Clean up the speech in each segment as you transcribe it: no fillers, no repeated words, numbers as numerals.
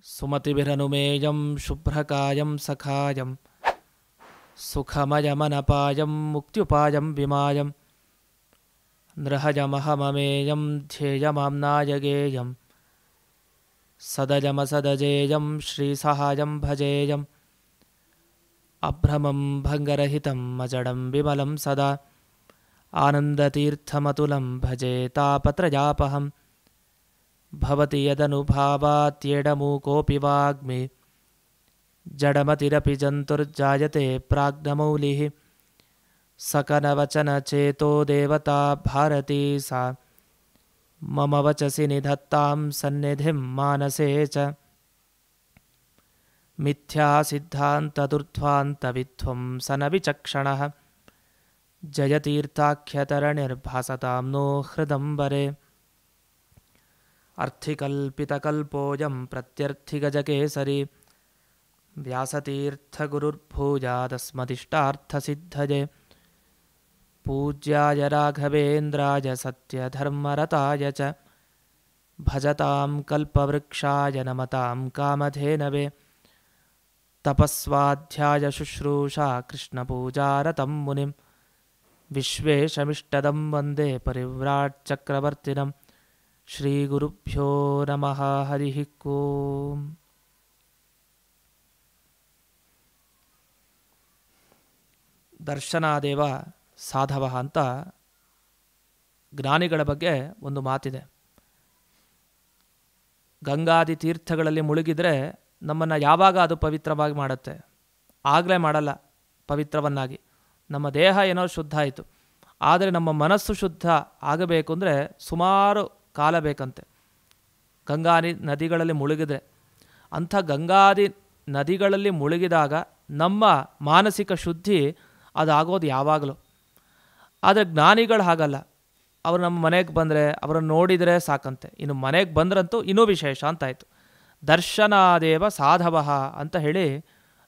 ಸುಮತಿಭಿರನುಮೇಯಂ ಶುಭ್ರಕಾಯಂ ಸಖಾಯಂ ಸುಖಮಯಮನಪಾಯಂ ಮುಕ್ತ್ಯುಪಾಯಂ ವಿಮಾಯಂ ನೃಹಜಮಹಮಮೇಯಂ ಧ್ಯೇಯಮಾಮ್ನಾಯಗೇಯಂ ಸದಜಮಸದಜೇಯಂ ಶ್ರೀಸಹಾಯಂ ಭಜೇಯಂ ಅಭ್ರಮಂ ಭಂಗರಹಿತಂ ಅಜಡಂ ವಿಮಲಂ ಸದಾ ಆನಂದತೀರ್ಥಮತುಲಂ ಭಜೆ ತಾಪತ್ರಯಾಪಹಂ ಭವತಿ ಯದನುಭಾವಾತ್ಯೇಡಮೂಕೋऽಪಿ ವಾಗ್ಮಿ ಜಡಮತಿರಪಿ ಜಂತುರ್ಜಾಯತೆ ಪ್ರಾಜ್ಞಮೌಲಿಃ ಸಕನವಚನಚೇತೋ ದೇವತಾ ಭಾರತೀ ಸಾ ಮಮ ವಚಸಿ ನಿಧತ್ತಾಂ ಸನ್ನಿಧಿಂ ಮಾನಸೇ ಚ ಮಿಥ್ಯಾಸಿದ್ಧಾಂತದುರ್ಧ್ವಾन्तವಿಧ್ವಂಸನ ವಿಚಕ್ಷಣಃ ಜಯತೀರ್ಥಾಖ್ಯತರಣಿರ್ಭಾಸತಾಂ ನೋ ಹೃದಂಬರೆ ಅರ್ಥಿಕಲ್ಪಿತಕಲ್ಪೋऽಯಂ ಪ್ರತ್ಯರ್ಥಿಗಜಕೇಸರಿ ವ್ಯಾಸತೀರ್ಥಗುರುರ್ಭೂಯಾದಸ್ಮದಿಷ್ಟಾರ್ಥಸಿದ್ಧಯೇ ಪೂಜ್ಯಾಯ ರಾಘವೇಂದ್ರಾಯ ಸತ್ಯಧರ್ಮರತಾಯ ಚ ಭಜತಾಂ ಕಲ್ಪವೃಕ್ಷಾಯ ನಮತಾಂ ಕಾಮಧೇನವೇ ತಪಸ್ವಾಧ್ಯಾಯ ಶುಶ್ರೂಷಾ ಕೃಷ್ಣಪೂಜಾರತಂ ಮುನಿಂ ವಿಶ್ವೇಶಮಿಷ್ಟದಂ ವಂದೇ ಪರಿವ್ರಾಟ್ ಚಕ್ರವರ್ತಿನಂ ಶ್ರೀಗುರುಭ್ಯೋ ನಮಃ ಹರಿಃ ಓಂ. ದರ್ಶನಾದೇವ ಸಾಧವ ಅಂತ ಜ್ಞಾನಿಗಳ ಬಗ್ಗೆ ಒಂದು ಮಾತಿದೆ. ಗಂಗಾದಿ ತೀರ್ಥಗಳಲ್ಲಿ ಮುಳುಗಿದರೆ ನಮ್ಮನ್ನು ಯಾವಾಗ ಅದು ಪವಿತ್ರವಾಗಿ ಮಾಡುತ್ತೆ? ಆಗಲೇ ಮಾಡಲ್ಲ ಪವಿತ್ರವನ್ನಾಗಿ. ನಮ್ಮ ದೇಹ ಏನೋ ಶುದ್ಧ ಆಯಿತು, ಆದರೆ ನಮ್ಮ ಮನಸ್ಸು ಶುದ್ಧ ಆಗಬೇಕು ಅಂದರೆ ಸುಮಾರು ಕಾಲ ಬೇಕಂತೆ. ಗಂಗಾದಿ ನದಿಗಳಲ್ಲಿ ಮುಳುಗಿದ್ರೆ, ಅಂಥ ಗಂಗಾದಿ ನದಿಗಳಲ್ಲಿ ಮುಳುಗಿದಾಗ ನಮ್ಮ ಮಾನಸಿಕ ಶುದ್ಧಿ ಅದಾಗೋದು ಯಾವಾಗಲೂ. ಆದರೆ ಜ್ಞಾನಿಗಳು ಹಾಗಲ್ಲ. ಅವರು ನಮ್ಮ ಮನೆಗೆ ಬಂದರೆ, ಅವರನ್ನು ನೋಡಿದರೆ ಸಾಕಂತೆ. ಇನ್ನು ಮನೆಗೆ ಬಂದ್ರಂತೂ ಇನ್ನೂ ವಿಶೇಷ ಅಂತಾಯಿತು. ದರ್ಶನಾದೇವ ಸಾಧವ ಅಂತ ಹೇಳಿ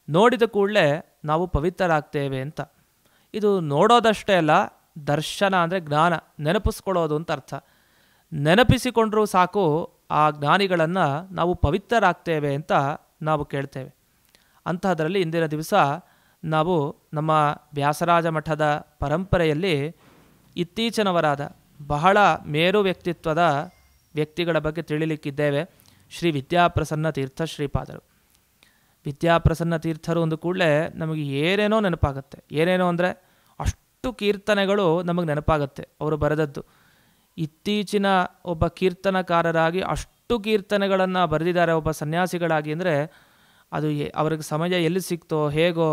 ನೋಡಿದ ಕೂಡಲೇ ನಾವು ಪವಿತ್ರರಾಗ್ತೇವೆ ಅಂತ. ಇದು ನೋಡೋದಷ್ಟೇ ಅಲ್ಲ, ದರ್ಶನ ಅಂದರೆ ಜ್ಞಾನ, ನೆನಪಿಸ್ಕೊಳ್ಳೋದು ಅಂತ ಅರ್ಥ. ನೆನಪಿಸಿಕೊಂಡ್ರೂ ಸಾಕು ಆ ಜ್ಞಾನಿಗಳನ್ನು ನಾವು ಪವಿತ್ರರಾಗ್ತೇವೆ ಅಂತ ನಾವು ಕೇಳ್ತೇವೆ. ಅಂತಹದರಲ್ಲಿ ಇಂದಿನ ದಿವಸ ನಾವು ನಮ್ಮ ವ್ಯಾಸರಾಜ ಮಠದ ಪರಂಪರೆಯಲ್ಲಿ ಇತ್ತೀಚಿನವರಾದ ಬಹಳ ಮೇರು ವ್ಯಕ್ತಿತ್ವದ ವ್ಯಕ್ತಿಗಳ ಬಗ್ಗೆ ತಿಳಿಲಿಕ್ಕಿದ್ದೇವೆ. ಶ್ರೀ ವಿದ್ಯಾಪ್ರಸನ್ನ ತೀರ್ಥ ಶ್ರೀಪಾದರು. ವಿದ್ಯಾಪ್ರಸನ್ನ ತೀರ್ಥರು ಒಂದು ಕೂಡಲೇ ನಮಗೆ ಏನೇನೋ ನೆನಪಾಗುತ್ತೆ. ಏನೇನೋ ಅಂದರೆ ಅಷ್ಟು ಕೀರ್ತನೆಗಳು ನಮಗೆ ನೆನಪಾಗುತ್ತೆ ಅವರು ಬರೆದದ್ದು. ಇತ್ತೀಚಿನ ಒಬ್ಬ ಕೀರ್ತನಕಾರರಾಗಿ ಅಷ್ಟು ಕೀರ್ತನೆಗಳನ್ನು ಬರೆದಿದ್ದಾರೆ ಒಬ್ಬ ಸನ್ಯಾಸಿಗಳಾಗಿ ಅಂದರೆ ಅದು ಅವ್ರಿಗೆ ಸಮಯ ಎಲ್ಲಿ ಸಿಕ್ತೋ ಹೇಗೋ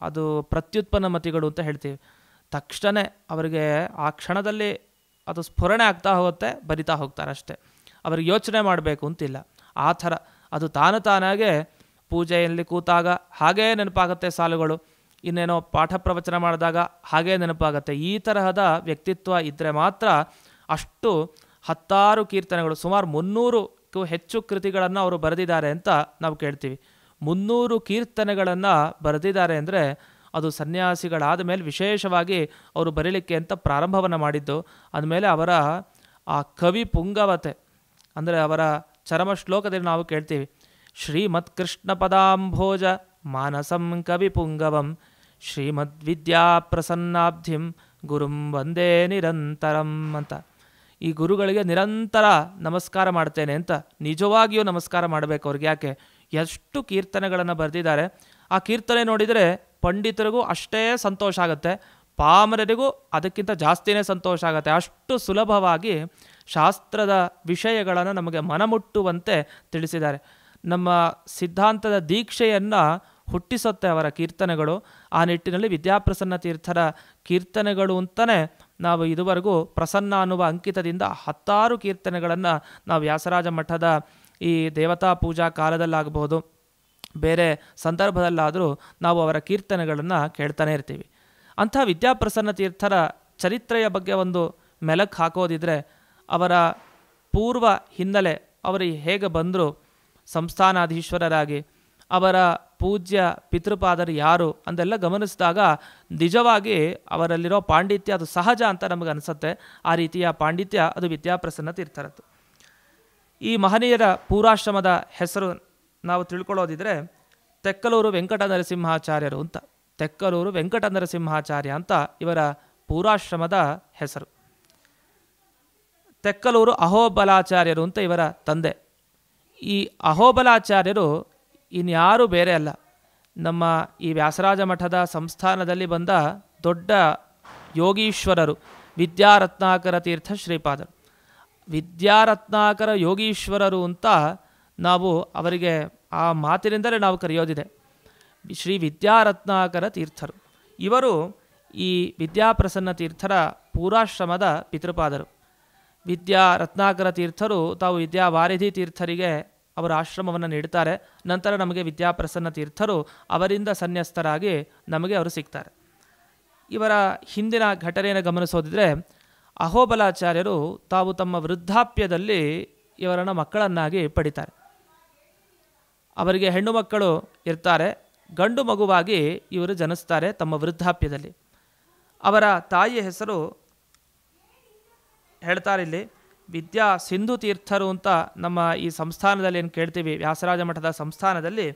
ಅದು ಪ್ರತ್ಯುತ್ಪನ್ನ ಮತಿಗಳು ಅಂತ ಹೇಳ್ತೀವಿ. ತಕ್ಷಣ ಅವರಿಗೆ ಆ ಕ್ಷಣದಲ್ಲಿ ಅದು ಸ್ಫುರಣೆ ಆಗ್ತಾ ಹೋಗುತ್ತೆ, ಬರಿತಾ ಹೋಗ್ತಾರೆ ಅಷ್ಟೇ. ಅವ್ರಿಗೆ ಯೋಚನೆ ಮಾಡಬೇಕು ಅಂತಿಲ್ಲ. ಆ ಥರ ಅದು ತಾನಾಗೆ ಪೂಜೆಯಲ್ಲಿ ಕೂತಾಗ ಹಾಗೇ ನೆನಪಾಗುತ್ತೆ ಸಾಲುಗಳು. ಇನ್ನೇನೋ ಪಾಠ ಪ್ರವಚನ ಮಾಡಿದಾಗ ಹಾಗೇ ನೆನಪಾಗುತ್ತೆ. ಈ ತರಹದ ವ್ಯಕ್ತಿತ್ವ ಇದ್ದರೆ ಮಾತ್ರ ಅಷ್ಟು ಹತ್ತಾರು ಕೀರ್ತನೆಗಳು, ಸುಮಾರು 300ಕ್ಕೂ ಹೆಚ್ಚು ಕೃತಿಗಳನ್ನು ಅವರು ಬರೆದಿದ್ದಾರೆ ಅಂತ ನಾವು ಕೇಳ್ತೀವಿ. 300 ಕೀರ್ತನೆಗಳನ್ನು ಬರೆದಿದ್ದಾರೆ ಅಂದರೆ ಅದು ಸನ್ಯಾಸಿಗಳಾದ ಮೇಲೆ ವಿಶೇಷವಾಗಿ ಅವರು ಬರೀಲಿಕ್ಕೆ ಅಂತ ಪ್ರಾರಂಭವನ್ನು ಮಾಡಿದ್ದು. ಅಂದಮೇಲೆ ಅವರ ಆ ಕವಿ ಪುಂಗವತೆ ಅಂದರೆ ಅವರ ಚರಮ ಶ್ಲೋಕದಲ್ಲಿ ನಾವು ಕೇಳ್ತೀವಿ, ಶ್ರೀಮತ್ ಕೃಷ್ಣ ಪದಾಂಭೋಜ ಮಾನಸಂ ಕವಿ ಪುಂಗವಂ ಶ್ರೀಮದ್ವಿದ್ಯಾ ಪ್ರಸನ್ನಾಬ್ಧಿಂ ಗುರುಂ ವಂದೇ ನಿರಂತರಂ ಅಂತ. ಈ ಗುರುಗಳಿಗೆ ನಿರಂತರ ನಮಸ್ಕಾರ ಮಾಡ್ತೇನೆ ಅಂತ ನಿಜವಾಗಿಯೂ ನಮಸ್ಕಾರ ಮಾಡಬೇಕು ಅವ್ರಿಗೆ. ಯಾಕೆ? ಎಷ್ಟು ಕೀರ್ತನೆಗಳನ್ನು ಬರೆದಿದ್ದಾರೆ. ಆ ಕೀರ್ತನೆ ನೋಡಿದರೆ ಪಂಡಿತರಿಗೂ ಅಷ್ಟೇ ಸಂತೋಷ ಆಗುತ್ತೆ, ಪಾಮರರಿಗೂ ಅದಕ್ಕಿಂತ ಜಾಸ್ತಿನೇ ಸಂತೋಷ ಆಗುತ್ತೆ. ಅಷ್ಟು ಸುಲಭವಾಗಿ ಶಾಸ್ತ್ರದ ವಿಷಯಗಳನ್ನು ನಮಗೆ ಮನಮುಟ್ಟುವಂತೆ ತಿಳಿಸಿದ್ದಾರೆ. ನಮ್ಮ ಸಿದ್ಧಾಂತದ ದೀಕ್ಷೆಯನ್ನು ಹುಟ್ಟಿಸುತ್ತೆ ಅವರ ಕೀರ್ತನೆಗಳು. ಆ ನಿಟ್ಟಿನಲ್ಲಿ ವಿದ್ಯಾಪ್ರಸನ್ನ ತೀರ್ಥರ ಕೀರ್ತನೆಗಳು ಅಂತಲೇ ನಾವು ಇದುವರೆಗೂ ಪ್ರಸನ್ನ ಅನ್ನುವ ಅಂಕಿತದಿಂದ ಹತ್ತಾರು ಕೀರ್ತನೆಗಳನ್ನು ನಾವು ವ್ಯಾಸರಾಜ ಮಠದ ಈ ದೇವತಾ ಪೂಜಾ ಕಾಲದಲ್ಲಾಗಬಹುದು, ಬೇರೆ ಸಂದರ್ಭದಲ್ಲಾದರೂ ನಾವು ಅವರ ಕೀರ್ತನೆಗಳನ್ನು ಕೇಳ್ತಾನೆ ಇರ್ತೀವಿ. ಅಂಥ ವಿದ್ಯಾಪ್ರಸನ್ನ ತೀರ್ಥರ ಚರಿತ್ರೆಯ ಬಗ್ಗೆ ಒಂದು ಮೆಲುಕು ಹಾಕೋದಿದ್ರೆ, ಅವರ ಪೂರ್ವ ಹಿನ್ನೆಲೆ, ಅವರು ಹೇಗೆ ಬಂದರು ಸಂಸ್ಥಾನಾಧೀಶ್ವರರಾಗಿ, ಅವರ ಪೂಜ್ಯ ಪಿತೃಪಾದರು ಯಾರು ಅಂದೆಲ್ಲ ಗಮನಿಸಿದಾಗ ನಿಜವಾಗಿ ಅವರಲ್ಲಿರೋ ಪಾಂಡಿತ್ಯ ಅದು ಸಹಜ ಅಂತ ನಮಗೆ ಅನಿಸುತ್ತೆ. ಆ ರೀತಿಯ ಪಾಂಡಿತ್ಯ ಅದು ವಿದ್ಯಾಪ್ರಸನ್ನ ತೀರ್ಥರದ್ದು. ಈ ಮಹನೀಯರ ಪೂರ್ವಾಶ್ರಮದ ಹೆಸರು ನಾವು ತಿಳ್ಕೊಳ್ಳೋದಿದ್ರೆ ತೆಕ್ಕಲೂರು ವೆಂಕಟ ನರಸಿಂಹಾಚಾರ್ಯರು ಅಂತ. ತೆಕ್ಕಲೂರು ವೆಂಕಟ ನರಸಿಂಹಾಚಾರ್ಯ ಅಂತ ಇವರ ಪೂರ್ವಾಶ್ರಮದ ಹೆಸರು. ತೆಕ್ಕಲೂರು ಅಹೋಬಲಾಚಾರ್ಯರು ಅಂತ ಇವರ ತಂದೆ. ಈ ಅಹೋಬಲಾಚಾರ್ಯರು ಇನ್ಯಾರೂ ಬೇರೆ ಅಲ್ಲ, ನಮ್ಮ ಈ ವ್ಯಾಸರಾಜ ಮಠದ ಸಂಸ್ಥಾನದಲ್ಲಿ ಬಂದ ದೊಡ್ಡ ಯೋಗೀಶ್ವರರು, ವಿದ್ಯಾರತ್ನಾಕರ ತೀರ್ಥ ಶ್ರೀಪಾದರು. ವಿದ್ಯಾರತ್ನಾಕರ ಯೋಗೀಶ್ವರರು ಅಂತ ನಾವು ಅವರಿಗೆ ಆ ಮಾತಿನಿಂದಲೇ ನಾವು ಕರೆಯೋದಿದೆ. ಶ್ರೀ ವಿದ್ಯಾರತ್ನಾಕರ ತೀರ್ಥರು ಇವರು ಈ ವಿದ್ಯಾಪ್ರಸನ್ನ ತೀರ್ಥರ ಪೂರ್ವಾಶ್ರಮದ ಪಿತೃಪಾದರು. ವಿದ್ಯಾರತ್ನಾಕರ ತೀರ್ಥರು ತಾವು ವಿದ್ಯಾವಾರಿಧಿ ತೀರ್ಥರಿಗೆ ಅವರ ಆಶ್ರಮವನ್ನು ನೀಡ್ತಾರೆ. ನಂತರ ನಮಗೆ ವಿದ್ಯಾಪ್ರಸನ್ನ ತೀರ್ಥರು ಅವರಿಂದ ಸನ್ಯಸ್ತರಾಗಿ ನಮಗೆ ಅವರು ಸಿಗ್ತಾರೆ. ಇವರ ಹಿಂದಿನ ಘಟನೆಯನ್ನು ಗಮನಿಸೋದಿದ್ರೆ ಅಹೋಬಲಾಚಾರ್ಯರು ತಾವು ತಮ್ಮ ವೃದ್ಧಾಪ್ಯದಲ್ಲಿ ಇವರನ್ನು ಮಕ್ಕಳನ್ನಾಗಿ ಪಡಿತಾರೆ. ಅವರಿಗೆ ಹೆಣ್ಣು ಮಕ್ಕಳು ಇರ್ತಾರೆ, ಗಂಡು ಮಗುವಾಗಿ ಇವರು ಜನಿಸ್ತಾರೆ ತಮ್ಮ ವೃದ್ಧಾಪ್ಯದಲ್ಲಿ. ಅವರ ತಾಯಿಯ ಹೆಸರು ಹೇಳ್ತಾರೆ ಇಲ್ಲಿ ವಿದ್ಯಾ ಸಿಂಧು ತೀರ್ಥರು ಅಂತ. ನಮ್ಮ ಈ ಸಂಸ್ಥಾನದಲ್ಲಿ ಏನು ಕೇಳ್ತೀವಿ, ವ್ಯಾಸರಾಜ ಮಠದ ಸಂಸ್ಥಾನದಲ್ಲಿ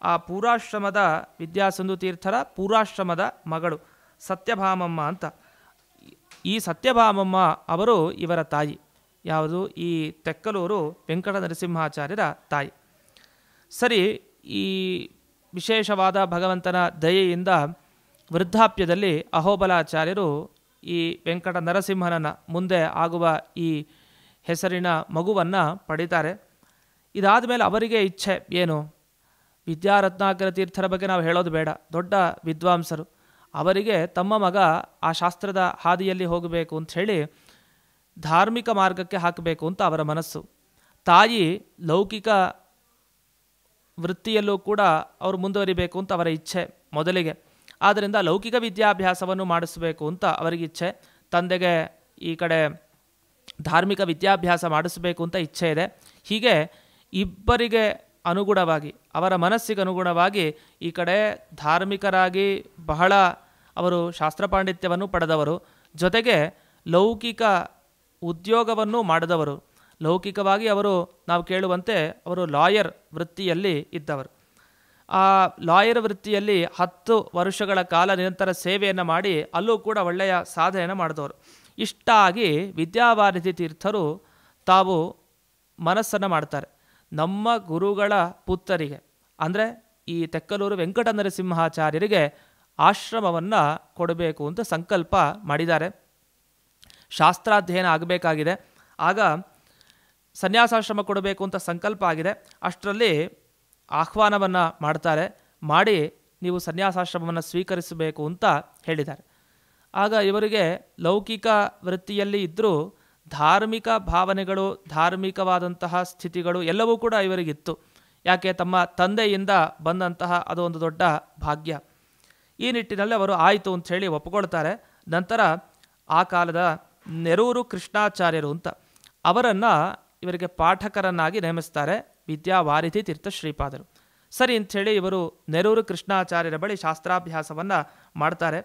ಆ ಪೂರ್ವಾಶ್ರಮದ ವಿದ್ಯಾ ಸಿಂಧು ತೀರ್ಥರ ಪೂರ್ವಾಶ್ರಮದ ಮಗಳು ಸತ್ಯಭಾಮಮ್ಮ ಅಂತ. ಈ ಸತ್ಯಭಾಮಮ್ಮ ಅವರು ಇವರ ತಾಯಿ. ಯಾವುದು? ಈ ತೆಕ್ಕಲೂರು ವೆಂಕಟ ನರಸಿಂಹಾಚಾರ್ಯರ ತಾಯಿ. ಸರಿ, ಈ ವಿಶೇಷವಾದ ಭಗವಂತನ ದಯೆಯಿಂದ ವೃದ್ಧಾಪ್ಯದಲ್ಲಿ ಅಹೋಬಲಾಚಾರ್ಯರು ಈ ವೆಂಕಟ ನರಸಿಂಹನನ್ನು ಮುಂದೆ ಆಗುವ ಈ ಹೆಸರಿನ ಮಗುವನ್ನು ಪಡಿತಾರೆ. ಇದಾದ ಮೇಲೆ ಅವರಿಗೆ ಇಚ್ಛೆ ಏನು? ವಿದ್ಯಾರತ್ನಾಕರ ತೀರ್ಥರ ಬಗ್ಗೆ ನಾವು ಹೇಳೋದು ಬೇಡ, ದೊಡ್ಡ ವಿದ್ವಾಂಸರು. ಅವರಿಗೆ ತಮ್ಮ ಮಗ ಆ ಶಾಸ್ತ್ರದ ಹಾದಿಯಲ್ಲಿ ಹೋಗಬೇಕು ಅಂಥೇಳಿ ಧಾರ್ಮಿಕ ಮಾರ್ಗಕ್ಕೆ ಹಾಕಬೇಕು ಅಂತ ಅವರ ಮನಸ್ಸು. ತಾಯಿ ಲೌಕಿಕ ವೃತ್ತಿಯಲ್ಲೂ ಕೂಡ ಅವರು ಮುಂದುವರಿಬೇಕು ಅಂತ ಅವರ ಇಚ್ಛೆ ಮೊದಲಿಗೆ. ಆದ್ದರಿಂದ ಲೌಕಿಕ ವಿದ್ಯಾಭ್ಯಾಸವನ್ನು ಮಾಡಿಸಬೇಕು ಅಂತ ಅವರಿಗೆ ಇಚ್ಛೆ. ತಂದೆಗೆ ಈ ಕಡೆ ಧಾರ್ಮಿಕ ವಿದ್ಯಾಭ್ಯಾಸ ಮಾಡಿಸಬೇಕು ಅಂತ ಇಚ್ಛೆ ಇದೆ. ಹೀಗೆ ಇಬ್ಬರಿಗೆ ಅನುಗುಣವಾಗಿ, ಅವರ ಮನಸ್ಸಿಗೆ ಅನುಗುಣವಾಗಿ ಈ ಕಡೆ ಧಾರ್ಮಿಕರಾಗಿ ಬಹಳ ಅವರು ಶಾಸ್ತ್ರ ಪಾಂಡಿತ್ಯವನ್ನು ಪಡೆದವರು, ಜೊತೆಗೆ ಲೌಕಿಕ ಉದ್ಯೋಗವನ್ನು ಮಾಡಿದವರು. ಲೌಕಿಕವಾಗಿ ಅವರು ನಾವು ಕೇಳುವಂತೆ ಅವರು ಲಾಯರ್ ವೃತ್ತಿಯಲ್ಲಿ ಇದ್ದವರು. ಆ ಲಾಯರ್ ವೃತ್ತಿಯಲ್ಲಿ 10 ವರ್ಷಗಳ ಕಾಲ ನಿರಂತರ ಸೇವೆಯನ್ನು ಮಾಡಿ ಅಲ್ಲೂ ಕೂಡ ಒಳ್ಳೆಯ ಸಾಧನೆಯನ್ನು ಮಾಡಿದವರು. ಇಷ್ಟಾಗಿ ವಿದ್ಯಾವಾರಿಧಿ ತೀರ್ಥರು ತಾವು ಮನಸ್ಸನ್ನು ಮಾಡ್ತಾರೆ, ನಮ್ಮ ಗುರುಗಳ ಪುತ್ತರಿಗೆ ಅಂದರೆ ಈ ತೆಕ್ಕಲೂರು ವೆಂಕಟ ನರಸಿಂಹಾಚಾರ್ಯರಿಗೆ ಆಶ್ರಮವನ್ನು ಕೊಡಬೇಕು ಅಂತ ಸಂಕಲ್ಪ ಮಾಡಿದ್ದಾರೆ. ಶಾಸ್ತ್ರಾಧ್ಯಯನ ಆಗಬೇಕಾಗಿದೆ. ಆಗ ಸನ್ಯಾಸಾಶ್ರಮ ಕೊಡಬೇಕು ಅಂತ ಸಂಕಲ್ಪ ಆಗಿದೆ. ಅಷ್ಟರಲ್ಲಿ ಆಹ್ವಾನವನ್ನು ಮಾಡ್ತಾರೆ, ಮಾಡಿ ನೀವು ಸನ್ಯಾಸಾಶ್ರಮವನ್ನು ಸ್ವೀಕರಿಸಬೇಕು ಅಂತ ಹೇಳಿದ್ದಾರೆ. ಆಗ ಇವರಿಗೆ ಲೌಕಿಕ ವೃತ್ತಿಯಲ್ಲಿ ಇದ್ದರೂ ಧಾರ್ಮಿಕ ಭಾವನೆಗಳು, ಧಾರ್ಮಿಕವಾದಂತಹ ಸ್ಥಿತಿಗಳು ಎಲ್ಲವೂ ಕೂಡ ಇವರಿಗಿತ್ತು. ಯಾಕೆ? ತಮ್ಮ ತಂದೆಯಿಂದ ಬಂದಂತಹ ಅದು ಒಂದು ದೊಡ್ಡ ಭಾಗ್ಯ. ಈ ನಿಟ್ಟಿನಲ್ಲಿ ಅವರು ಆಯಿತು ಅಂಥೇಳಿ ಒಪ್ಪಿಕೊಳ್ತಾರೆ. ನಂತರ ಆ ಕಾಲದ ನೆರೂರು ಕೃಷ್ಣಾಚಾರ್ಯರು ಅಂತ ಅವರನ್ನು ಇವರಿಗೆ ಪಾಠಕರನ್ನಾಗಿ ನೇಮಿಸ್ತಾರೆ ವಿದ್ಯಾವಾರಿಧಿ ತೀರ್ಥ ಶ್ರೀಪಾದರು. ಸರಿ ಅಂಥೇಳಿ ಇವರು ನೆರೂರು ಕೃಷ್ಣಾಚಾರ್ಯರ ಬಳಿ ಶಾಸ್ತ್ರಾಭ್ಯಾಸವನ್ನು ಮಾಡ್ತಾರೆ.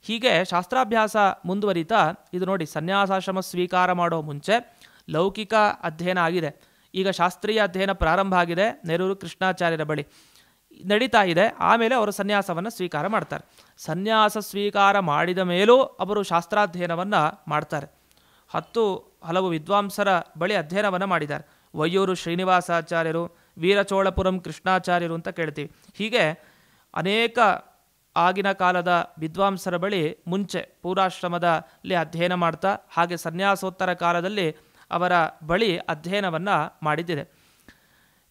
ಹೀಗೆ ಶಾಸ್ತ್ರಾಭ್ಯಾಸ ಮುಂದುವರಿತಾ ಇದು ನೋಡಿ, ಸನ್ಯಾಸಾಶ್ರಮ ಸ್ವೀಕಾರ ಮಾಡೋ ಮುಂಚೆ ಲೌಕಿಕ ಅಧ್ಯಯನ ಆಗಿದೆ, ಈಗ ಶಾಸ್ತ್ರೀಯ ಅಧ್ಯಯನ ಪ್ರಾರಂಭ ಆಗಿದೆ. ನೆರೂರು ಕೃಷ್ಣಾಚಾರ್ಯರ ಬಳಿ ನಡೀತಾ ಇದೆ. ಆಮೇಲೆ ಅವರು ಸನ್ಯಾಸವನ್ನು ಸ್ವೀಕಾರ ಮಾಡ್ತಾರೆ. ಸನ್ಯಾಸ ಸ್ವೀಕಾರ ಮಾಡಿದ ಮೇಲೂ ಅವರು ಶಾಸ್ತ್ರಾಧ್ಯಯನವನ್ನು ಮಾಡ್ತಾರೆ. ಹಲವು ವಿದ್ವಾಂಸರ ಬಳಿ ಅಧ್ಯಯನವನ್ನು ಮಾಡಿದ್ದಾರೆ. ವಯ್ಯೂರು ಶ್ರೀನಿವಾಸಾಚಾರ್ಯರು, ವೀರಚೋಳಪುರಂ ಕೃಷ್ಣಾಚಾರ್ಯರು ಅಂತ ಕೇಳ್ತೀವಿ. ಹೀಗೆ ಅನೇಕ ಆಗಿನ ಕಾಲದ ವಿದ್ವಾಂಸರ ಬಳಿ ಮುಂಚೆ ಪೂರ್ವಾಶ್ರಮದಲ್ಲಿ ಅಧ್ಯಯನ ಮಾಡ್ತಾ, ಹಾಗೆ ಸನ್ಯಾಸೋತ್ತರ ಕಾಲದಲ್ಲಿ ಅವರ ಬಳಿ ಅಧ್ಯಯನವನ್ನು ಮಾಡಿದ್ದಿದೆ.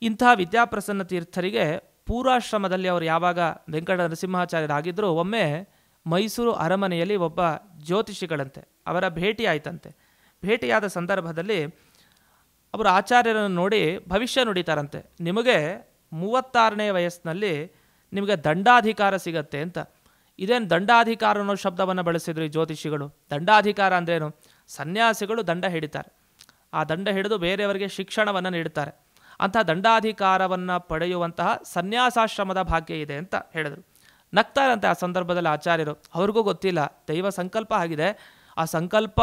ಇಂಥ ವಿದ್ಯಾಪ್ರಸನ್ನ ತೀರ್ಥರಿಗೆ ಪೂರ್ವಾಶ್ರಮದಲ್ಲಿ ಅವರು ಯಾವಾಗ ವೆಂಕಟ ನರಸಿಂಹಾಚಾರ್ಯರಾಗಿದ್ದರು, ಒಮ್ಮೆ ಮೈಸೂರು ಅರಮನೆಯಲ್ಲಿ ಒಬ್ಬ ಜ್ಯೋತಿಷಿಗಳಂತೆ ಅವರ ಭೇಟಿ ಆಯ್ತಂತೆ. ಭೇಟಿಯಾದ ಸಂದರ್ಭದಲ್ಲಿ ಅವರು ಆಚಾರ್ಯರನ್ನು ನೋಡಿ ಭವಿಷ್ಯ ನುಡಿತಾರಂತೆ, ನಿಮಗೆ 36ನೇ ವಯಸ್ಸಿನಲ್ಲಿ ನಿಮಗೆ ದಂಡಾಧಿಕಾರ ಸಿಗತ್ತೆ ಅಂತ. ಇದೇನು ದಂಡಾಧಿಕಾರ ಅನ್ನೋ ಶಬ್ದವನ್ನು ಬಳಸಿದ್ರು ಈ ಜ್ಯೋತಿಷಿಗಳು. ದಂಡಾಧಿಕಾರ ಅಂದ್ರೇನು? ಸನ್ಯಾಸಿಗಳು ದಂಡ ಹಿಡಿತಾರೆ, ಆ ದಂಡ ಹಿಡಿದು ಬೇರೆಯವರಿಗೆ ಶಿಕ್ಷಣವನ್ನು ನೀಡುತ್ತಾರೆ. ಅಂಥ ದಂಡಾಧಿಕಾರವನ್ನು ಪಡೆಯುವಂತಹ ಸನ್ಯಾಸಾಶ್ರಮದ ಭಾಗ್ಯ ಇದೆ ಅಂತ ಹೇಳಿದರು. ನಗ್ತಾರಂತೆ ಆ ಸಂದರ್ಭದಲ್ಲಿ ಆಚಾರ್ಯರು. ಅವ್ರಿಗೂ ಗೊತ್ತಿಲ್ಲ, ದೈವ ಸಂಕಲ್ಪ ಆಗಿದೆ, ಆ ಸಂಕಲ್ಪ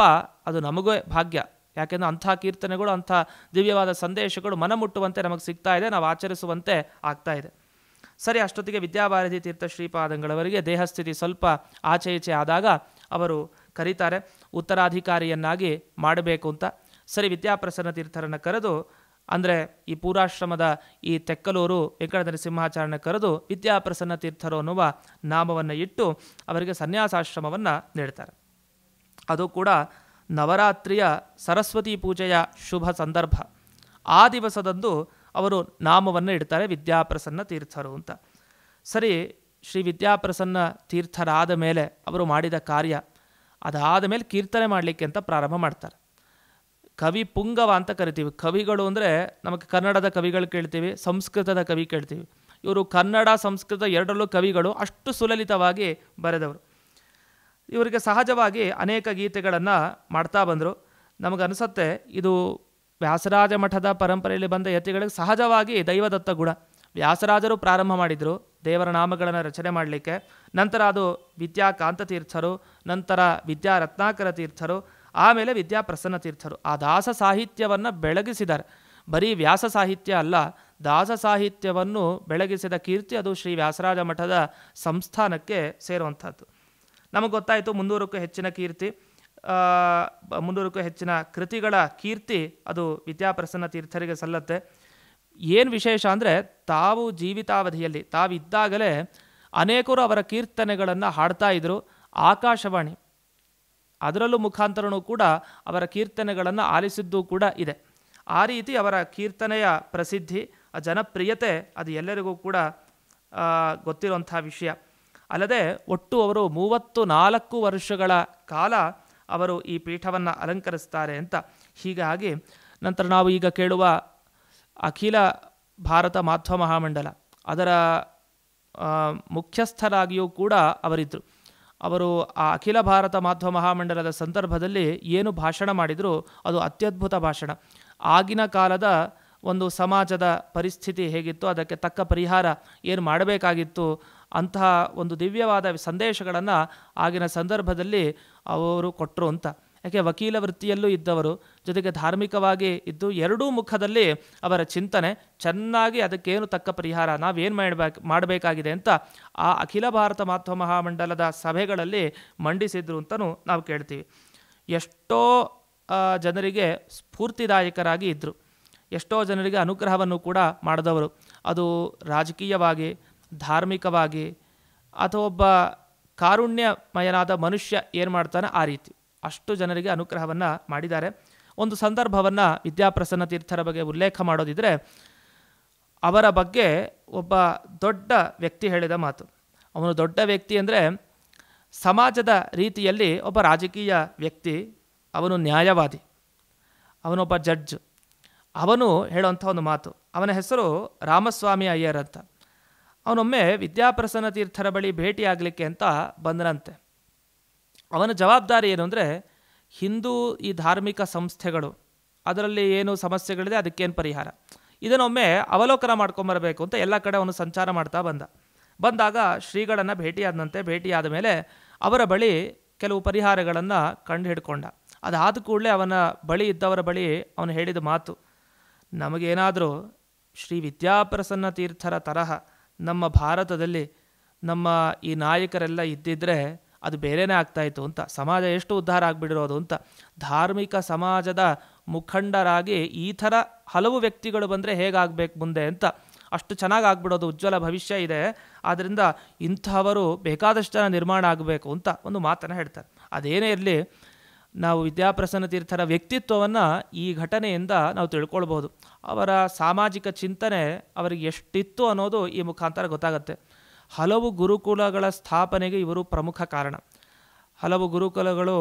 ಅದು ನಮಗೇ ಭಾಗ್ಯ. ಯಾಕೆಂದರೆ ಅಂಥ ಕೀರ್ತನೆಗಳು, ಅಂಥ ದಿವ್ಯವಾದ ಸಂದೇಶಗಳು ಮನಮುಟ್ಟುವಂತೆ ನಮಗೆ ಸಿಗ್ತಾ ಇದೆ, ನಾವು ಆಚರಿಸುವಂತೆ ಆಗ್ತಾ ಇದೆ. ಸರಿ, ಅಷ್ಟೊತ್ತಿಗೆ ವಿದ್ಯಾಭಾರತಿ ತೀರ್ಥ ಶ್ರೀಪಾದಂಗಳವರಿಗೆ ದೇಹಸ್ಥಿತಿ ಸ್ವಲ್ಪ ಆಚೆ ಈಚೆ ಆದಾಗ ಅವರು ಕರೀತಾರೆ ಉತ್ತರಾಧಿಕಾರಿಯನ್ನಾಗಿ ಮಾಡಬೇಕು ಅಂತ. ಸರಿ, ವಿದ್ಯಾಪ್ರಸನ್ನ ತೀರ್ಥರನ್ನು ಕರೆದು, ಅಂದರೆ ಈ ಪೂರಾಶ್ರಮದ ಈ ತೆಕ್ಕಲೂರು ವೆಂಕಟನರಸಿಂಹಾಚಾರ್ಯನ ಕರೆದು ವಿದ್ಯಾಪ್ರಸನ್ನ ತೀರ್ಥರು ಅನ್ನುವ ನಾಮವನ್ನು ಇಟ್ಟು ಅವರಿಗೆ ಸನ್ಯಾಸಾಶ್ರಮವನ್ನು ನೀಡ್ತಾರೆ. ಅದು ಕೂಡ ನವರಾತ್ರಿಯ ಸರಸ್ವತಿ ಪೂಜೆಯ ಶುಭ ಸಂದರ್ಭ. ಆ ದಿವಸದಂದು ಅವರು ನಾಮವನ್ನು ಇಡ್ತಾರೆ ವಿದ್ಯಾಪ್ರಸನ್ನ ತೀರ್ಥರು ಅಂತ. ಸರಿ, ಶ್ರೀ ವಿದ್ಯಾಪ್ರಸನ್ನ ತೀರ್ಥರಾದ ಮೇಲೆ ಅವರು ಮಾಡಿದ ಕಾರ್ಯ, ಅದಾದ ಮೇಲೆ ಕೀರ್ತನೆ ಮಾಡಲಿಕ್ಕೆ ಅಂತ ಪ್ರಾರಂಭ ಮಾಡ್ತಾರೆ. ಕವಿ ಪುಂಗವ ಅಂತ ಕರಿತೀವಿ. ಕವಿಗಳು ಅಂದರೆ ನಮಗೆ ಕನ್ನಡದ ಕವಿಗಳು ಕೇಳ್ತೀವಿ, ಸಂಸ್ಕೃತದ ಕವಿ ಕೇಳ್ತೀವಿ. ಇವರು ಕನ್ನಡ ಸಂಸ್ಕೃತ ಎರಡರಲ್ಲೂ ಕವಿಗಳು, ಅಷ್ಟು ಸುಲಲಿತವಾಗಿ ಬರೆದವರು. ಇವರಿಗೆ ಸಹಜವಾಗಿ ಅನೇಕ ಗೀತೆಗಳನ್ನು ಮಾಡ್ತಾ ಬಂದರು. ನಮಗನಿಸುತ್ತೆ ಇದು ವ್ಯಾಸರಾಜ ಮಠದ ಪರಂಪರೆಯಲ್ಲಿ ಬಂದ ಯತಿಗಳಿಗೆ ಸಹಜವಾಗಿ ದೈವದತ್ತ ಗುಣ. ವ್ಯಾಸರಾಜರು ಪ್ರಾರಂಭ ಮಾಡಿದರು ದೇವರ ನಾಮಗಳನ್ನು ರಚನೆ ಮಾಡಲಿಕ್ಕೆ. ನಂತರ ಅದು ವಿದ್ಯಾಕಾಂತ ತೀರ್ಥರು, ನಂತರ ವಿದ್ಯಾರತ್ನಾಕರ ತೀರ್ಥರು, ಆಮೇಲೆ ವಿದ್ಯಾಪ್ರಸನ್ನ ತೀರ್ಥರು ಆ ದಾಸ ಸಾಹಿತ್ಯವನ್ನು ಬೆಳಗಿಸಿದ್ದಾರೆ. ಬರೀ ವ್ಯಾಸ ಸಾಹಿತ್ಯ ಅಲ್ಲ, ದಾಸ ಸಾಹಿತ್ಯವನ್ನು ಬೆಳಗಿಸಿದ ಕೀರ್ತಿ ಅದು ಶ್ರೀ ವ್ಯಾಸರಾಜ ಮಠದ ಸಂಸ್ಥಾನಕ್ಕೆ ಸೇರುವಂಥದ್ದು. ನಮಗೆ ಗೊತ್ತಾಯಿತು 300ಕ್ಕೂ ಹೆಚ್ಚಿನ ಕೀರ್ತಿ, 300ಕ್ಕೂ ಹೆಚ್ಚಿನ ಕೃತಿಗಳ ಕೀರ್ತಿ ಅದು ವಿದ್ಯಾಪ್ರಸನ್ನ ತೀರ್ಥರಿಗೆ ಸಲ್ಲತ್ತೆ. ಏನು ವಿಶೇಷ ಅಂದರೆ ತಾವು ಜೀವಿತಾವಧಿಯಲ್ಲಿ ತಾವಿದ್ದಾಗಲೇ ಅನೇಕರು ಅವರ ಕೀರ್ತನೆಗಳನ್ನು ಹಾಡ್ತಾ ಇದ್ದರು. ಆಕಾಶವಾಣಿ ಅದರಲ್ಲೂ ಮುಖಾಂತರನೂ ಕೂಡ ಅವರ ಕೀರ್ತನೆಗಳನ್ನು ಆಲಿಸಿದ್ದು ಕೂಡ ಇದೆ. ಆ ರೀತಿ ಅವರ ಕೀರ್ತನೆಯ ಪ್ರಸಿದ್ಧಿ, ಜನಪ್ರಿಯತೆ ಅದು ಎಲ್ಲರಿಗೂ ಕೂಡ ಗೊತ್ತಿರುವಂಥ ವಿಷಯ. ಅಲ್ಲದೆ ಒಟ್ಟು ಅವರು 34 ವರ್ಷಗಳ ಕಾಲ ಅವರು ಈ ಪೀಠವನ್ನು ಅಲಂಕರಿಸ್ತಾರೆ ಅಂತ. ಹೀಗಾಗಿ ನಂತರ ನಾವು ಈಗ ಕೇಳುವ ಅಖಿಲ ಭಾರತ ಮಾಧ್ವ ಮಹಾಮಂಡಲ ಅದರ ಮುಖ್ಯಸ್ಥರಾಗಿಯೂ ಕೂಡ ಅವರಿದ್ದರು. ಅವರು ಆ ಅಖಿಲ ಭಾರತ ಮಾಧ್ವ ಮಹಾಮಂಡಲದ ಸಂದರ್ಭದಲ್ಲಿ ಏನು ಭಾಷಣ ಮಾಡಿದರು ಅದು ಅತ್ಯದ್ಭುತ ಭಾಷಣ. ಆಗಿನ ಕಾಲದ ಒಂದು ಸಮಾಜದ ಪರಿಸ್ಥಿತಿ ಹೇಗಿತ್ತು, ಅದಕ್ಕೆ ತಕ್ಕ ಪರಿಹಾರ ಏನು ಮಾಡಬೇಕಾಗಿತ್ತು, ಅಂತಹ ಒಂದು ದಿವ್ಯವಾದ ಸಂದೇಶಗಳನ್ನು ಆಗಿನ ಸಂದರ್ಭದಲ್ಲಿ ಅವರು ಕೊಟ್ಟರು ಅಂತ. ಯಾಕೆ ವಕೀಲ ವೃತ್ತಿಯಲ್ಲೂ ಇದ್ದವರು, ಜೊತೆಗೆ ಧಾರ್ಮಿಕವಾಗಿ ಇದ್ದು, ಎರಡೂ ಮುಖದಲ್ಲಿ ಅವರ ಚಿಂತನೆ ಚೆನ್ನಾಗಿ ಅದಕ್ಕೇನು ತಕ್ಕ ಪರಿಹಾರ ನಾವೇನು ಮಾಡಬೇಕಾಗಿದೆ ಅಂತ ಆ ಅಖಿಲ ಭಾರತ ಮಾಧ್ವ ಮಹಾಮಂಡಲದ ಸಭೆಗಳಲ್ಲಿ ಮಂಡಿಸಿದ್ರು ಅಂತಲೂ ನಾವು ಕೇಳ್ತೀವಿ. ಎಷ್ಟೋ ಜನರಿಗೆ ಸ್ಫೂರ್ತಿದಾಯಕರಾಗಿ ಇದ್ದರು, ಎಷ್ಟೋ ಜನರಿಗೆ ಅನುಗ್ರಹವನ್ನು ಕೂಡ ಮಾಡಿದವರು. ಅದು ರಾಜಕೀಯವಾಗಿ, ಧಾರ್ಮಿಕವಾಗಿ, ಅಥವಾ ಒಬ್ಬ ಕಾರುಣ್ಯಮಯನಾದ ಮನುಷ್ಯ ಏನು ಮಾಡ್ತಾನೆ ಆ ರೀತಿ ಅಷ್ಟು ಜನರಿಗೆ ಅನುಗ್ರಹವನ್ನು ಮಾಡಿದ್ದಾರೆ. ಒಂದು ಸಂದರ್ಭವನ್ನು ವಿದ್ಯಾಪ್ರಸನ್ನ ತೀರ್ಥರ ಬಗ್ಗೆ ಉಲ್ಲೇಖ ಮಾಡೋದಿದ್ರೆ, ಅವರ ಬಗ್ಗೆ ಒಬ್ಬ ದೊಡ್ಡ ವ್ಯಕ್ತಿ ಹೇಳಿದ ಮಾತು. ಅವನು ದೊಡ್ಡ ವ್ಯಕ್ತಿ ಅಂದರೆ ಸಮಾಜದ ರೀತಿಯಲ್ಲಿ ಒಬ್ಬ ರಾಜಕೀಯ ವ್ಯಕ್ತಿ, ಅವನು ನ್ಯಾಯವಾದಿ, ಅವನೊಬ್ಬ ಜಡ್ಜ್. ಅವನು ಹೇಳುವಂಥ ಒಂದು ಮಾತು, ಅವನ ಹೆಸರು ರಾಮಸ್ವಾಮಿ ಅಯ್ಯರ್ ಅಂತ. ಅವನೊಮ್ಮೆ ವಿದ್ಯಾಪ್ರಸನ್ನ ತೀರ್ಥರ ಬಳಿ ಭೇಟಿಯಾಗಲಿಕ್ಕೆ ಅಂತ ಬಂದನಂತೆ. ಅವನ ಜವಾಬ್ದಾರಿ ಏನು ಅಂದರೆ, ಹಿಂದೂ ಈ ಧಾರ್ಮಿಕ ಸಂಸ್ಥೆಗಳು ಅದರಲ್ಲಿ ಏನು ಸಮಸ್ಯೆಗಳಿದೆ ಅದಕ್ಕೇನು ಪರಿಹಾರ, ಇದನ್ನೊಮ್ಮೆ ಅವಲೋಕನ ಮಾಡ್ಕೊಂಬರಬೇಕು ಅಂತ ಎಲ್ಲ ಕಡೆ ಅವನು ಸಂಚಾರ ಮಾಡ್ತಾ ಬಂದಾಗ ಶ್ರೀಗಳನ್ನು ಭೇಟಿಯಾದಂತೆ. ಭೇಟಿಯಾದ ಮೇಲೆ ಅವರ ಬಳಿ ಕೆಲವು ಪರಿಹಾರಗಳನ್ನು ಕಂಡು ಹಿಡ್ಕೊಂಡ. ಅದಾದ ಕೂಡಲೇ ಅವನ ಬಳಿ ಇದ್ದವರ ಬಳಿ ಅವನು ಹೇಳಿದ ಮಾತು, ನಮಗೇನಾದರೂ ಶ್ರೀ ವಿದ್ಯಾಪ್ರಸನ್ನ ತೀರ್ಥರ ತರಹ ನಮ್ಮ ಭಾರತದಲ್ಲಿ ನಮ್ಮ ಈ ನಾಯಕರೆಲ್ಲ ಇದ್ದಿದ್ದರೆ ಅದು ಬೇರೆಯೇ ಆಗ್ತಾಯಿತ್ತು ಅಂತ. ಸಮಾಜ ಎಷ್ಟು ಉದ್ಧಾರ ಆಗಿಬಿಡಿರೋದು ಅಂತ. ಧಾರ್ಮಿಕ ಸಮಾಜದ ಮುಖಂಡರಾಗಿ ಈ ಥರ ಹಲವು ವ್ಯಕ್ತಿಗಳು ಬಂದರೆ ಹೇಗಾಗಬೇಕು ಮುಂದೆ ಅಂತ, ಅಷ್ಟು ಚೆನ್ನಾಗಿ ಆಗ್ಬಿಡೋದು, ಉಜ್ವಲ ಭವಿಷ್ಯ ಇದೆ. ಆದ್ದರಿಂದ ಇಂಥವರು ಬೇಕಾದಷ್ಟು ಜನ ನಿರ್ಮಾಣ ಆಗಬೇಕು ಅಂತ ಒಂದು ಮಾತನ್ನು ಹೇಳ್ತಾರೆ. ಅದೇನೇ ಇರಲಿ, ನಾವು ವಿದ್ಯಾಪ್ರಸನ್ನ ತೀರ್ಥರ ವ್ಯಕ್ತಿತ್ವವನ್ನು ಈ ಘಟನೆಯಿಂದ ನಾವು ತಿಳ್ಕೊಳ್ಬೋದು. ಅವರ ಸಾಮಾಜಿಕ ಚಿಂತನೆ ಅವರಿಗೆ ಎಷ್ಟಿತ್ತು ಅನ್ನೋದು ಈ ಮುಖಾಂತರ ಗೊತ್ತಾಗುತ್ತೆ. ಹಲವು ಗುರುಕುಲಗಳ ಸ್ಥಾಪನೆಗೆ ಇವರು ಪ್ರಮುಖ ಕಾರಣ. ಹಲವು ಗುರುಕುಲಗಳು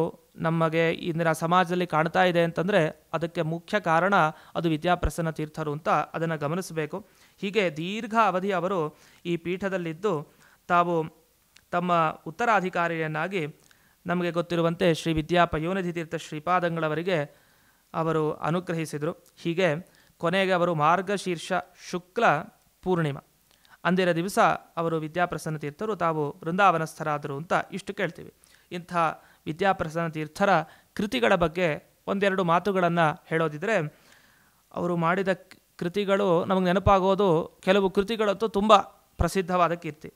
ನಮಗೆ ಇಂದಿನ ಸಮಾಜದಲ್ಲಿ ಕಾಣ್ತಾ ಇದೆ ಅಂತಂದರೆ ಅದಕ್ಕೆ ಮುಖ್ಯ ಕಾರಣ ಅದು ವಿದ್ಯಾಪ್ರಸನ್ನ ತೀರ್ಥರು ಅಂತ ಅದನ್ನು ಗಮನಿಸಬೇಕು. ಹೀಗೆ ದೀರ್ಘ ಅವಧಿ ಅವರು ಈ ಪೀಠದಲ್ಲಿದ್ದು ತಾವು ತಮ್ಮ ಉತ್ತರಾಧಿಕಾರಿಯನ್ನಾಗಿ ನಮಗೆ ಗೊತ್ತಿರುವಂತೆ ಶ್ರೀ ವಿದ್ಯಾ ಪಯೋನಿಧಿ ತೀರ್ಥ ಶ್ರೀಪಾದಂಗಳವರಿಗೆ ಅವರು ಅನುಗ್ರಹಿಸಿದರು. ಹೀಗೆ ಕೊನೆಗೆ ಅವರು ಮಾರ್ಗಶೀರ್ಷ ಶುಕ್ಲ ಪೂರ್ಣಿಮಾ ಅಂದಿರ ದಿವಸ ಅವರು ವಿದ್ಯಾಪ್ರಸನ್ನ ತೀರ್ಥರು ತಾವು ವೃಂದಾವನಸ್ಥರಾದರು ಅಂತ ಇಷ್ಟು ಕೇಳ್ತೀವಿ. ಇಂಥ ವಿದ್ಯಾಪ್ರಸನ್ನ ತೀರ್ಥರ ಕೃತಿಗಳ ಬಗ್ಗೆ ಒಂದೆರಡು ಮಾತುಗಳನ್ನು ಹೇಳೋದಿದ್ರೆ, ಅವರು ಮಾಡಿದ ಕೃತಿಗಳು ನಮಗೆ ನೆನಪಾಗೋದು, ಕೆಲವು ಕೃತಿಗಳಂತೂ ತುಂಬ ಪ್ರಸಿದ್ಧವಾದ ಕೀರ್ತಿ.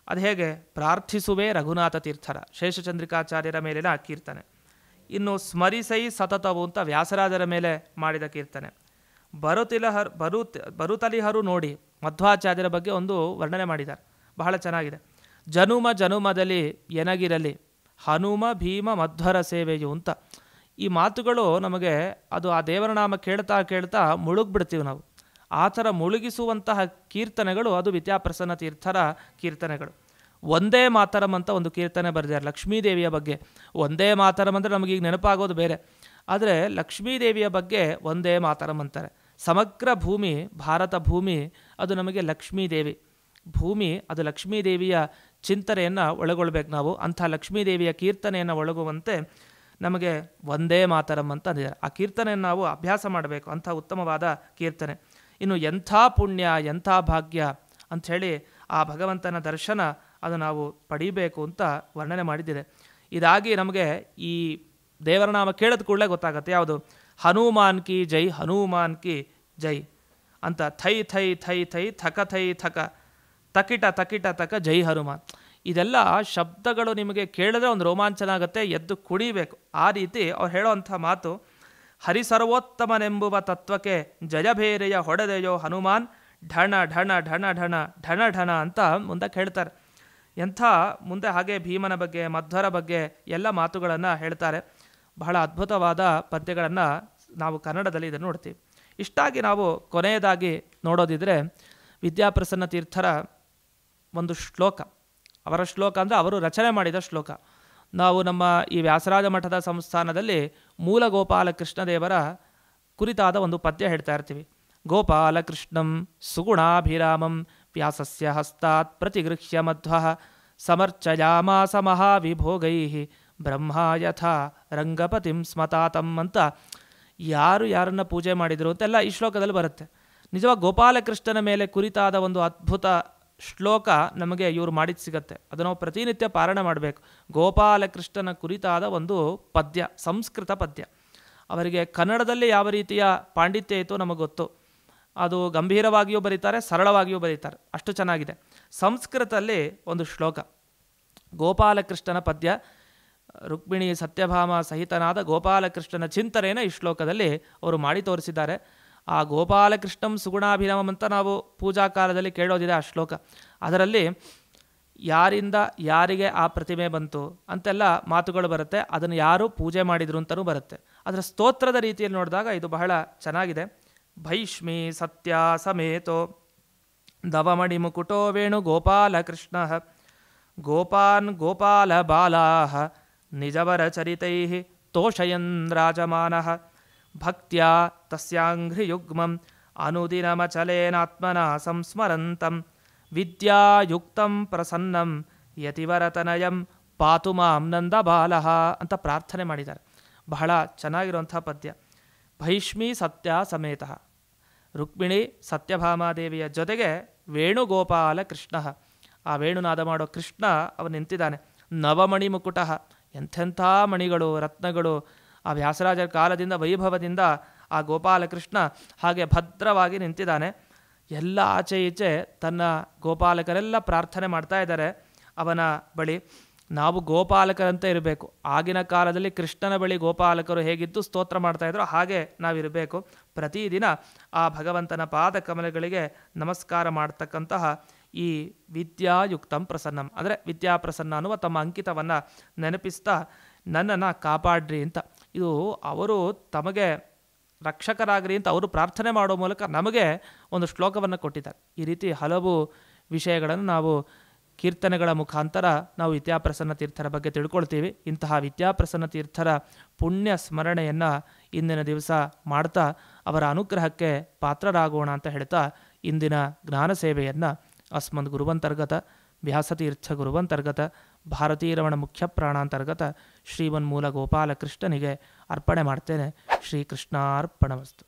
ಅದು ಹೇಗೆ? ಪ್ರಾರ್ಥಿಸುವೆ ರಘುನಾಥ ತೀರ್ಥರ ಶೇಷಚಂದ್ರಿಕಾಚಾರ್ಯರ ಮೇಲಿನ ಕೀರ್ತನೆ. ಇನ್ನು ಸ್ಮರಿಸೈ ಸತತವು ಅಂತ ವ್ಯಾಸರಾಜರ ಮೇಲೆ ಮಾಡಿದ ಕೀರ್ತನೆ. ಬರುತಲಿಹರು ನೋಡಿ ಮಧ್ವಾಚಾರ್ಯರ ಬಗ್ಗೆ ಒಂದು ವರ್ಣನೆ ಮಾಡಿದ್ದಾರೆ, ಬಹಳ ಚೆನ್ನಾಗಿದೆ. ಜನುಮ ಜನುಮದಲ್ಲಿ ಎನಗಿರಲಿ ಹನುಮ ಭೀಮ ಮಧ್ವರ ಸೇವೆಯು ಅಂತ. ಈ ಮಾತುಗಳು ನಮಗೆ ಅದು ಆ ದೇವರ ನಾಮ ಕೇಳ್ತಾ ಕೇಳ್ತಾ ಮುಳುಗ್ಬಿಡ್ತೀವಿ ನಾವು. ಆ ಥರ ಮುಳುಗಿಸುವಂತಹ ಕೀರ್ತನೆಗಳು ಅದು ವಿದ್ಯಾಪ್ರಸನ್ನ ತೀರ್ಥರ ಕೀರ್ತನೆಗಳು. ಒಂದೇ ಮಾತರಂ ಅಂತ ಒಂದು ಕೀರ್ತನೆ ಬರೆದಿದ್ದಾರೆ ಲಕ್ಷ್ಮೀದೇವಿಯ ಬಗ್ಗೆ. ಒಂದೇ ಮಾತರಂ ಅಂದರೆ ನಮಗೀಗ ನೆನಪಾಗೋದು ಬೇರೆ, ಆದರೆ ಲಕ್ಷ್ಮೀದೇವಿಯ ಬಗ್ಗೆ ಒಂದೇ ಮಾತರಂ ಅಂತಾರೆ. ಸಮಗ್ರ ಭೂಮಿ, ಭಾರತ ಭೂಮಿ ಅದು ನಮಗೆ ಲಕ್ಷ್ಮೀದೇವಿ ಭೂಮಿ. ಅದು ಲಕ್ಷ್ಮೀದೇವಿಯ ಚಿಂತನೆಯನ್ನು ಒಳಗೊಳ್ಬೇಕು ನಾವು. ಅಂಥ ಲಕ್ಷ್ಮೀದೇವಿಯ ಕೀರ್ತನೆಯನ್ನು ಒಳಗುವಂತೆ ನಮಗೆ ಒಂದೇ ಮಾತರಂ ಅಂತ ಅಂದಿದ್ದಾರೆ. ಆ ಕೀರ್ತನೆಯನ್ನು ನಾವು ಅಭ್ಯಾಸ ಮಾಡಬೇಕು, ಅಂಥ ಉತ್ತಮವಾದ ಕೀರ್ತನೆ. ಇನ್ನು ಎಂಥ ಪುಣ್ಯ ಎಂಥ ಭಾಗ್ಯ ಅಂಥೇಳಿ ಆ ಭಗವಂತನ ದರ್ಶನ ಅದು ನಾವು ಪಡೀಬೇಕು ಅಂತ ವರ್ಣನೆ ಮಾಡಿದ್ದಿದೆ. ಇದಾಗಿ ನಮಗೆ ಈ ದೇವರ ನಾಮ ಕೇಳಿದ ಕೂಡಲೇ ಗೊತ್ತಾಗುತ್ತೆ ಯಾವುದು? ಹನುಮಾನ್ ಕಿ ಜೈ, ಹನುಮಾನ್ ಕಿ ಜೈ ಅಂತ. ಥೈ ಥೈ ಥೈ ಥೈ ಥಕ ಥೈ ಥಕ ತಕಿಟ ತಕಿಟ ತಕ ಜೈ ಹನುಮಾನ್. ಇದೆಲ್ಲ ಶಬ್ದಗಳು ನಿಮಗೆ ಕೇಳಿದ್ರೆ ಒಂದು ರೋಮಾಂಚನ ಆಗುತ್ತೆ, ಎದ್ದು ಕುಡಿಬೇಕು. ಆ ರೀತಿ ಅವ್ರು ಹೇಳೋವಂಥ ಮಾತು, ಹರಿಸರ್ವೋತ್ತಮನೆಂಬುವ ತತ್ವಕ್ಕೆ ಜಯಭೇರೆಯ ಹೊಡೆದೆಯೋ ಹನುಮಾನ್ ಢಣ ಢಣ ಢಣ ಢಣ ಢಣ ಢಣ ಅಂತ ಮುಂದಕ್ಕೆ ಹೇಳ್ತಾರೆ. ಎಂಥ ಮುಂದೆ ಹಾಗೆ ಭೀಮನ ಬಗ್ಗೆ ಮಧ್ವರ ಬಗ್ಗೆ ಎಲ್ಲ ಮಾತುಗಳನ್ನು ಹೇಳ್ತಾರೆ. ಬಹಳ ಅದ್ಭುತವಾದ ಪದ್ಯಗಳನ್ನು ನಾವು ಕನ್ನಡದಲ್ಲಿ ಇದನ್ನು ನೋಡ್ತೀವಿ. ಇಷ್ಟಾಗಿ ನಾವು ಕೊನೆಯದಾಗಿ ನೋಡೋದಿದ್ರೆ ವಿದ್ಯಾಪ್ರಸನ್ನ ತೀರ್ಥರ ಒಂದು ಶ್ಲೋಕ, ಅವರ ಶ್ಲೋಕ ಅಂದರೆ ಅವರು ರಚನೆ ಮಾಡಿದ ಶ್ಲೋಕ. ನಾವು ನಮ್ಮ ಈ ವ್ಯಾಸರಾಜ ಮಠದ ಸಂಸ್ಥಾನದಲ್ಲಿ ಮೂಲ ಗೋಪಾಲಕೃಷ್ಣದೇವರ ಕುರಿತಾದ ಒಂದು ಪದ್ಯ ಹೇಳ್ತಾ ಇರ್ತೀವಿ. ಗೋಪಾಲಕೃಷ್ಣಂ ಸುಗುಣಾಭಿರಾಮಂ ವ್ಯಾಸಸ್ಯ ಹಸ್ತಾತ್ ಪ್ರತಿಗೃಹ್ಯ ಮಧ್ವಃ ಸಮರ್ಚಯಾಮಾಸ ಮಹಾವಿಭೋಗೈಃ ಬ್ರಹ್ಮ ಯಥಾ ರಂಗಪತಿಂ ಸ್ಮತಾತಂ ಅಂತ. ಯಾರು ಯಾರನ್ನು ಪೂಜೆ ಮಾಡಿದರು ಅಂತೆಲ್ಲ ಈ ಶ್ಲೋಕದಲ್ಲಿ ಬರುತ್ತೆ. ನಿಜವಾಗಿ ಗೋಪಾಲಕೃಷ್ಣನ ಮೇಲೆ ಕುರಿತಾದ ಒಂದು ಅದ್ಭುತ ಶ್ಲೋಕ ನಮಗೆ ಇವರು ಮಾಡಿದ್ದು ಸಿಗತ್ತೆ. ಅದನ್ನು ನಾವು ಪ್ರತಿನಿತ್ಯ ಪಾರಾಯಣ ಮಾಡಬೇಕು. ಗೋಪಾಲಕೃಷ್ಣನ ಕುರಿತಾದ ಒಂದು ಪದ್ಯ, ಸಂಸ್ಕೃತ ಪದ್ಯ. ಅವರಿಗೆ ಕನ್ನಡದಲ್ಲಿ ಯಾವ ರೀತಿಯ ಪಾಂಡಿತ್ಯ ಇತ್ತು ನಮಗೆ ಗೊತ್ತು. ಅದು ಗಂಭೀರವಾಗಿಯೂ ಬರೀತಾರೆ, ಸರಳವಾಗಿಯೂ ಬರೀತಾರೆ, ಅಷ್ಟು ಚೆನ್ನಾಗಿದೆ. ಸಂಸ್ಕೃತದಲ್ಲಿ ಒಂದು ಶ್ಲೋಕ, ಗೋಪಾಲಕೃಷ್ಣನ ಪದ್ಯ. ರುಕ್ಮಿಣಿ ಸತ್ಯಭಾಮ ಸಹಿತನಾದ ಗೋಪಾಲಕೃಷ್ಣನ ಚಿಂತನೆಯನ್ನು ಈ ಶ್ಲೋಕದಲ್ಲಿ ಅವರು ಮಾಡಿ ತೋರಿಸಿದ್ದಾರೆ. ಆ ಗೋಪಾಲಕೃಷ್ಣಂ ಸುಗುಣಾಭಿರಾಮಂ ಅಂತ ನಾವು ಪೂಜಾ ಕಾಲದಲ್ಲಿ ಕೇಳೋದಿದೆ ಆ ಶ್ಲೋಕ. ಅದರಲ್ಲಿ ಯಾರಿಂದ ಯಾರಿಗೆ ಆ ಪ್ರತಿಮೆ ಬಂತು ಅಂತೆಲ್ಲ ಮಾತುಗಳು ಬರುತ್ತೆ. ಅದನ್ನು ಯಾರು ಪೂಜೆ ಮಾಡಿದರು ಅಂತಲೂ ಬರುತ್ತೆ. ಅದರ ಸ್ತೋತ್ರದ ರೀತಿಯಲ್ಲಿ ನೋಡಿದಾಗ ಇದು ಬಹಳ ಚೆನ್ನಾಗಿದೆ. ಭೈಷ್ಮಿ ಸತ್ಯ ಸಮೇತೋ ದವಮಣಿ ಮುಕುಟೋ ವೇಣು ಗೋಪಾಲಕೃಷ್ಣ ಗೋಪಾನ್ ಗೋಪಾಲ ಬಾಲಾಹ ನಿಜವರ ಚರಿತೈ ತೋಷಯನ್ ರಾಜಮಾನಃ ಭಕ್ತ್ಯಾ ತಸ್ಯಾಂಘ್ರಿಯುಗ್ಮಂ ಅನುದಿನಮಚಲೇನಾತ್ಮನ ಸಂಸ್ಮರಂತಂ ವಿದ್ಯಾಯುಕ್ತಂ ಪ್ರಸನ್ನಂ ಯತಿವರತನಯಂ ಪಾತು ಮಾಂ ನಂದಬಾಲಃ ಅಂತ ಪ್ರಾರ್ಥನೆ ಮಾಡಿದ್ದಾರೆ. ಬಹಳ ಚೆನ್ನಾಗಿರುವಂಥ ಪದ್ಯ. ಭೈಷ್ಮಿ ಸತ್ಯ ಸಮೇತ, ರುಕ್ಮಿಣಿ ಸತ್ಯಭಾಮಾದೇವಿಯ ಜೊತೆಗೆ ವೇಣುಗೋಪಾಲ ಕೃಷ್ಣ, ಆ ವೇಣುನಾದ ಮಾಡೋ ಕೃಷ್ಣ ಅವನು ನಿಂತಿದ್ದಾನೆ. ನವಮಣಿ ಮುಕುಟ, ಎಂಥೆಂಥ ಮಣಿಗಳು ರತ್ನಗಳು ಆ ವ್ಯಾಸರಾಜರ ಕಾಲದಿಂದ ವೈಭವದಿಂದ ಆ ಗೋಪಾಲಕೃಷ್ಣ ಹಾಗೆ ಭದ್ರವಾಗಿ ನಿಂತಿದ್ದಾನೆ. ಎಲ್ಲ ಆಚೆ ಈಚೆ ತನ್ನ ಗೋಪಾಲಕರೆಲ್ಲ ಪ್ರಾರ್ಥನೆ ಮಾಡ್ತಾ ಇದ್ದಾರೆ ಅವನ ಬಳಿ. ನಾವು ಗೋಪಾಲಕರಂತೆ ಇರಬೇಕು. ಆಗಿನ ಕಾಲದಲ್ಲಿ ಕೃಷ್ಣನ ಬಳಿ ಗೋಪಾಲಕರು ಹೇಗಿದ್ದು ಸ್ತೋತ್ರ ಮಾಡ್ತಾಯಿದ್ರು ಹಾಗೆ ನಾವಿರಬೇಕು. ಪ್ರತಿದಿನ ಆ ಭಗವಂತನ ಪಾದ ಕಮಲಗಳಿಗೆ ನಮಸ್ಕಾರ ಮಾಡ್ತಕ್ಕಂತಹ ಈ ವಿದ್ಯಾಯುಕ್ತಂ ಪ್ರಸನ್ನಂ ಅಂದರೆ ವಿದ್ಯಾಪ್ರಸನ್ನ ಅನ್ನುವ ತಮ್ಮ ಅಂಕಿತವನ್ನು ನೆನಪಿಸ್ತಾ ನನ್ನನ್ನು ಕಾಪಾಡ್ರಿ ಅಂತ. ಇದು ಅವರು ತಮಗೆ ರಕ್ಷಕರಾಗ್ರಿ ಅಂತ ಅವರು ಪ್ರಾರ್ಥನೆ ಮಾಡೋ ಮೂಲಕ ನಮಗೆ ಒಂದು ಶ್ಲೋಕವನ್ನು ಕೊಟ್ಟಿದ್ದಾರೆ. ಈ ರೀತಿ ಹಲವು ವಿಷಯಗಳನ್ನು ನಾವು ಕೀರ್ತನೆಗಳ ಮುಖಾಂತರ ನಾವು ವಿದ್ಯಾಪ್ರಸನ್ನ ತೀರ್ಥರ ಬಗ್ಗೆ ತಿಳ್ಕೊಳ್ತೀವಿ. ಇಂತಹ ವಿದ್ಯಾಪ್ರಸನ್ನ ತೀರ್ಥರ ಪುಣ್ಯ ಸ್ಮರಣೆಯನ್ನು ಇಂದಿನ ದಿವಸ ಮಾಡ್ತಾ ಅವರ ಅನುಗ್ರಹಕ್ಕೆ ಪಾತ್ರರಾಗೋಣ ಅಂತ ಹೇಳ್ತಾ ಇಂದಿನ ಜ್ಞಾನ ಸೇವೆಯನ್ನು ಅಸ್ಮದ್ ಗುರುವಂತರ್ಗತ ವ್ಯಾಸತೀರ್ಥ ಗುರುವಂತರ್ಗತ ಭಾರತೀರಮಣ ಮುಖ್ಯ ಪ್ರಾಣಾಂತರ್ಗತ ಶ್ರೀಮನ್ಮೂಲ ಗೋಪಾಲಕೃಷ್ಣನಿಗೆ ಅರ್ಪಣೆ ಮಾಡ್ತೇನೆ. ಶ್ರೀಕೃಷ್ಣಾರ್ಪಣಮಸ್ತು.